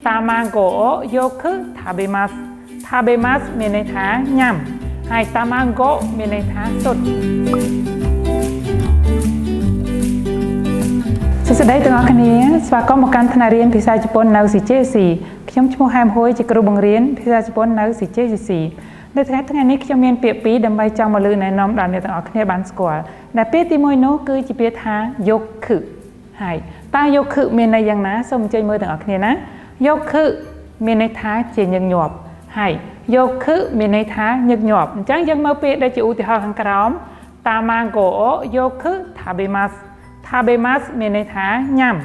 Tamago yoku tabemas. Tabemas មានន័យថាញ៉ាំហើយ tamago មានន័យថាសុទ្ធសួស្តីទាំងអស់គ្នាស្វាគមន៍មកកាន់ថ្នាក់រៀនភាសាជប៉ុននៅ CJC ខ្ញុំឈ្មោះហែមហួយជាគ្រូបង្រៀនភាសាជប៉ុននៅ CJC នៅថ្ងៃនេះខ្ញុំមានពាក្យពីរដើម្បីចង់មកលើកណែនាំដល់អ្នកទាំងអស់គ្នាបានស្គាល់ដែលពាក្យទី1នោះគឺជាពាក្យថា yoku ហើយតើ yoku មានន័យយ៉ាងណាសូមអញ្ជើញមើលទាំងអស់គ្នាណា yoku មានន័យថាជាញឹកញាប់ហើយ yoku មានន័យថាញឹកញាប់អញ្ចឹងយើងមើលពាក្យដែលជាឧទាហរណ៍ខាងក្រោម tamago yoku tabemas tabemas មានន័យថាញ៉ាំ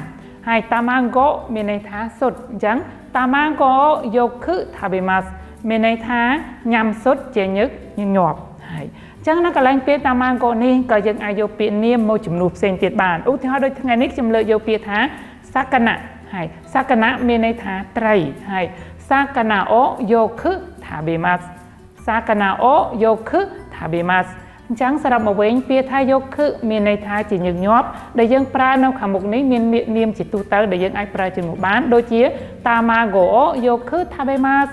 ហើយ tamago មានន័យថាសុទ្ធអញ្ចឹង tamago yoku tabemas មានន័យថាញ៉ាំសុទ្ធជាញឹកញាប់ហើយអញ្ចឹងនៅកន្លែងពាក្យ tamago នេះក៏យើងអាចយកពាក្យនាមមកជំនួសផ្សេងទៀតបានឧទាហរណ៍ដូចថ្ងៃនេះខ្ញុំលើកយកពាក្យថា sakana ហើយ sakana មានន័យថាត្រីហើយ sakana o yoku tabemas sakana o yoku tabemas អញ្ចឹងសរុបមកវិញពាក្យថា yoku មានន័យថាជាញឹកញាប់ដែលយើងប្រើនៅខាងមុខនេះមាននាមជាទូទៅដែលយើងអាចប្រើជាមួយបានដូចជា tamago o yoku tabemas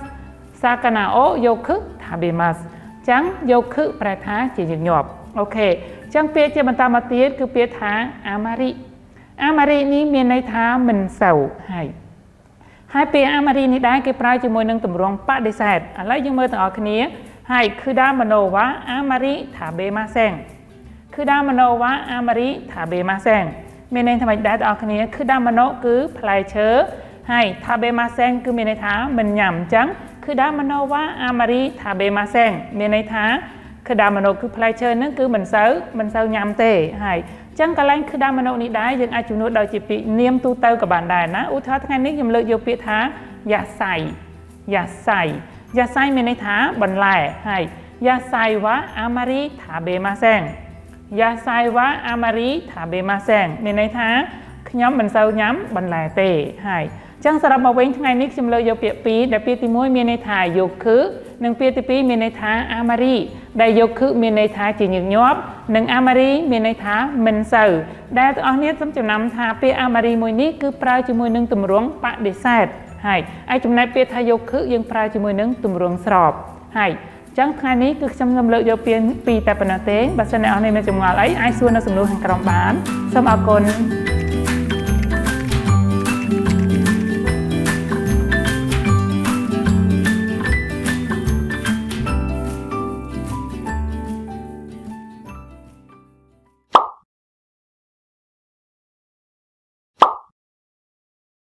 sakana o yoku tabemas អញ្ចឹង yoku ប្រែថាជាញឹកញាប់អូខេអញ្ចឹងពាក្យជាបន្តមកទៀតគឺពាក្យថា amari amari នេះមានន័យថាមិនសូវហើយពាក្យ amari នេះដែរគេប្រើជាមួយនឹងទម្រង់បដិសេធឥឡូវយើងមើលទាំងអស់គ្នាហើយគឺដាមណូវ៉ា amari tabemasen គឺដាមណូវ៉ា amari tabemasen មានន័យថាម៉េចដែរទាំងអស់គ្នាគឺដាមណូគឺផ្លែឈើហើយ tabemasen គឺមានន័យថាមិនញ៉ាំអញ្ចឹងគឺដាមណូវ៉ា amari tabemasen មានន័យថាគឺដាមណូគឺផ្លែឈើហ្នឹងគឺមិនសូវញ៉ាំទេហើយអញ្ចឹងកន្លែងគឺដាមណូនេះដែរយើងអាចជំនួសដោយជាពាក្យនាមទូទៅក៏បានដែរណាឧទាហរណ៍ថ្ងៃនេះខ្ញុំលើកយកពាក្យថា yasai មានន័យថាបន្លែហើយ yasai wa amari tabemasen yasai wa amari tabemasen មានន័យថាខ្ញុំមិនសូវញ៉ាំបន្លែទេហើយអញ្ចឹងសរុបមកវិញថ្ងៃនេះខ្ញុំលើកយកពាក្យពីរដែលពាក្យទី1មានន័យថា yoku និងពាក្យទី2មានន័យថា amari ដែល yoku មានន័យថាជាញឹកញាប់និង amari មានន័យថាមិនសូវដែលទាំងអស់គ្នាសូមចំណាំថាពាក្យ amari មួយនេះគឺប្រើជាមួយនឹងទម្រង់បដិសេធហើយចំណែកពាក្យថា yoku យើងប្រើជាមួយនឹងទម្រង់ស្របហើយអញ្ចឹងថ្ងៃនេះគឺខ្ញុំលើកយកពាក្យពីរតែប៉ុណ្ណោះទេបើសិនអ្នកនរមានចម្ងល់អីអាចសួរនៅសំណួរខាងក្រោមបានសូមអរគុណ